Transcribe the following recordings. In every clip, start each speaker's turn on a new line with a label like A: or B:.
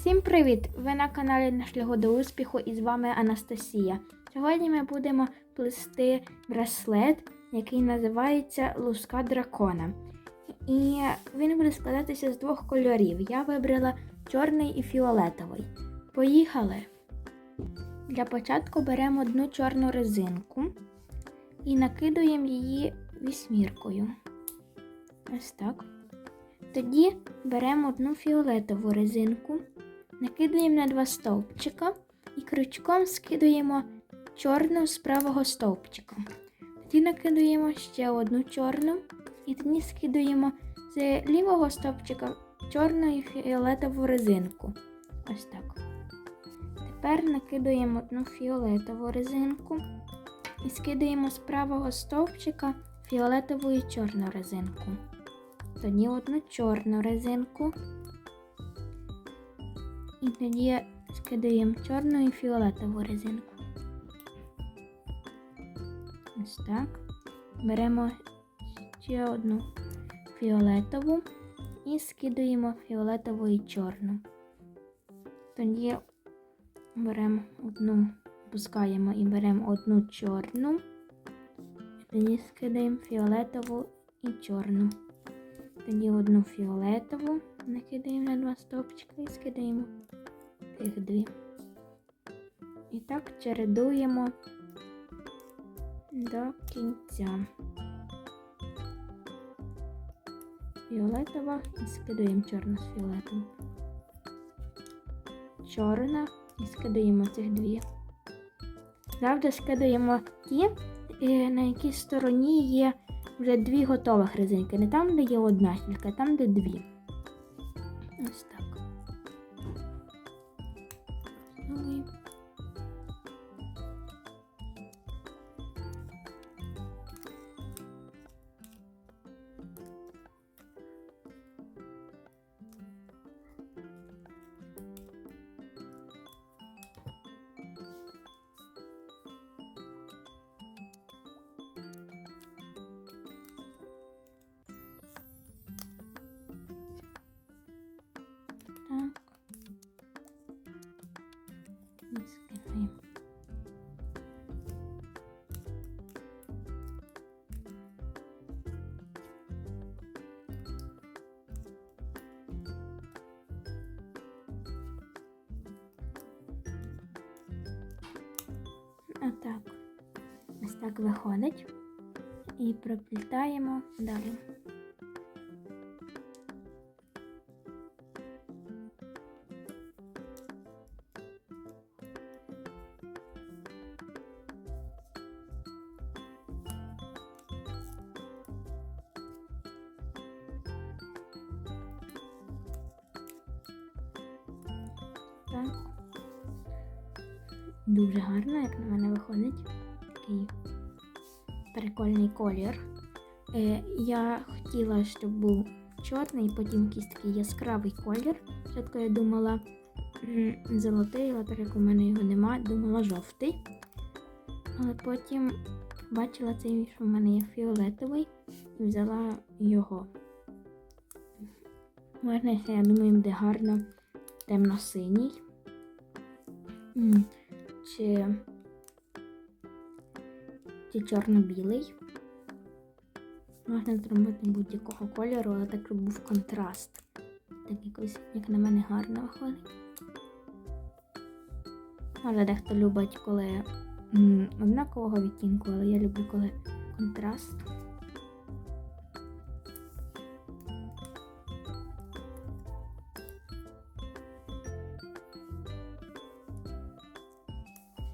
A: Всім привіт! Ви на каналі «На шляху до успіху» і з вами Анастасія. Сьогодні ми будемо плести браслет, який називається «Луска дракона». І він буде складатися з двох кольорів. Я вибрала чорний і фіолетовий. Поїхали! Для початку беремо одну чорну резинку і накидуємо її вісьміркою. Ось так. Тоді беремо одну фіолетову резинку, накидуємо на два стовпчика і крючком скидуємо чорну з правого стовпчика. Тоді накидуємо ще одну чорну і тоді скидуємо з лівого стовпчика чорну і фіолетову резинку. Ось так. Тепер накидуємо одну фіолетову резинку і скидаємо з правого стовпчика фіолетову і чорну резинку. Тоді одну чорну резинку і тоді скидаємо чорну і фіолетову резинку. Ось так. Беремо ще одну фіолетову і скидаємо фіолетову і чорну. Тоді беремо одну, опускаємо і беремо одну чорну, і тоді скидаємо фіолетову і чорну. Тоді одну фіолетову накидаємо на два стовпчика і скидаємо тих дві. І так чередуємо до кінця. Фіолетова і скидаємо чорну з фіолетовим. Чорна і скидаємо цих дві. Завжди скидаємо ті, на якій стороні є вже дві готових резинки. Не там, де є одна тільки, а там, де дві. Ось так. Так. І скидаємо. Отак. Ось так виходить. І проплітаємо далі. Так. Дуже гарно, як на мене виходить. Такий прикольний колір. Я хотіла, щоб був чорний, потім якийсь такий яскравий колір. Спочатку я думала золотий, але так як у мене його нема, думала жовтий. Але потім бачила цей, що в мене є фіолетовий, і взяла його. Можна ще, я думаю, буде гарно темно-синій. Чи чорно-білий. Можна зробити будь-якого кольору, але так, щоб був контраст. Так якось, як на мене, гарно виходить. Але дехто любить, коли однакового відтінку, але я люблю, коли контраст.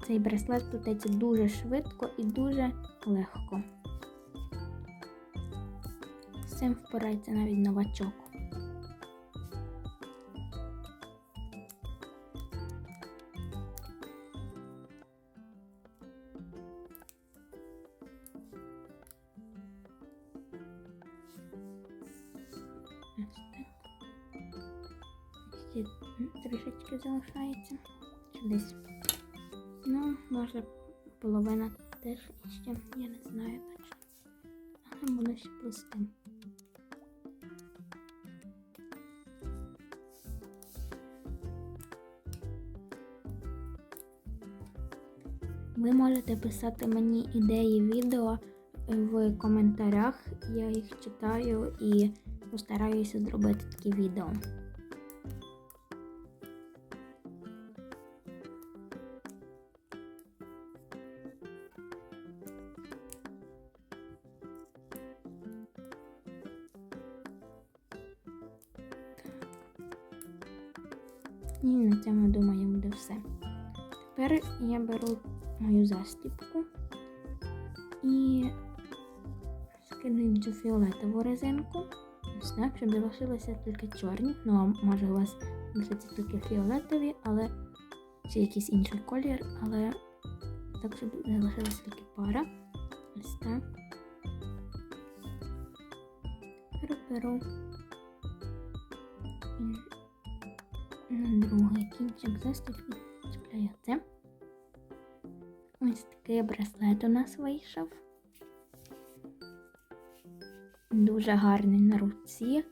A: Цей браслет плететься дуже швидко і дуже легко. З цим впорається навіть новачок. Ось так. Ще трішечки залишається. Чи десь. Ну, може половина теж ще, я не знаю точно. Але буду ще плести. Ви можете писати мені ідеї відео в коментарях, я їх читаю і постараюся зробити такі відео. І на цьому, думаю, буде все. Тепер я беру мою застібку і скидаю цю фіолетову резинку. Ось так, щоб залишилися тільки чорні. Ну, а може у вас лишиться тільки фіолетові, але чи якийсь інший колір, але так, щоб залишилася тільки пара. Ось так. Беру і на другий кінчик застібки чіпляю це. Ось такий браслет у нас вийшов. Дуже гарний на руці.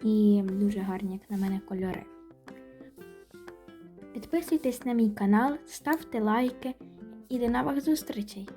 A: І дуже гарні, як на мене, кольори. Підписуйтесь на мій канал, ставте лайки і до нових зустрічей!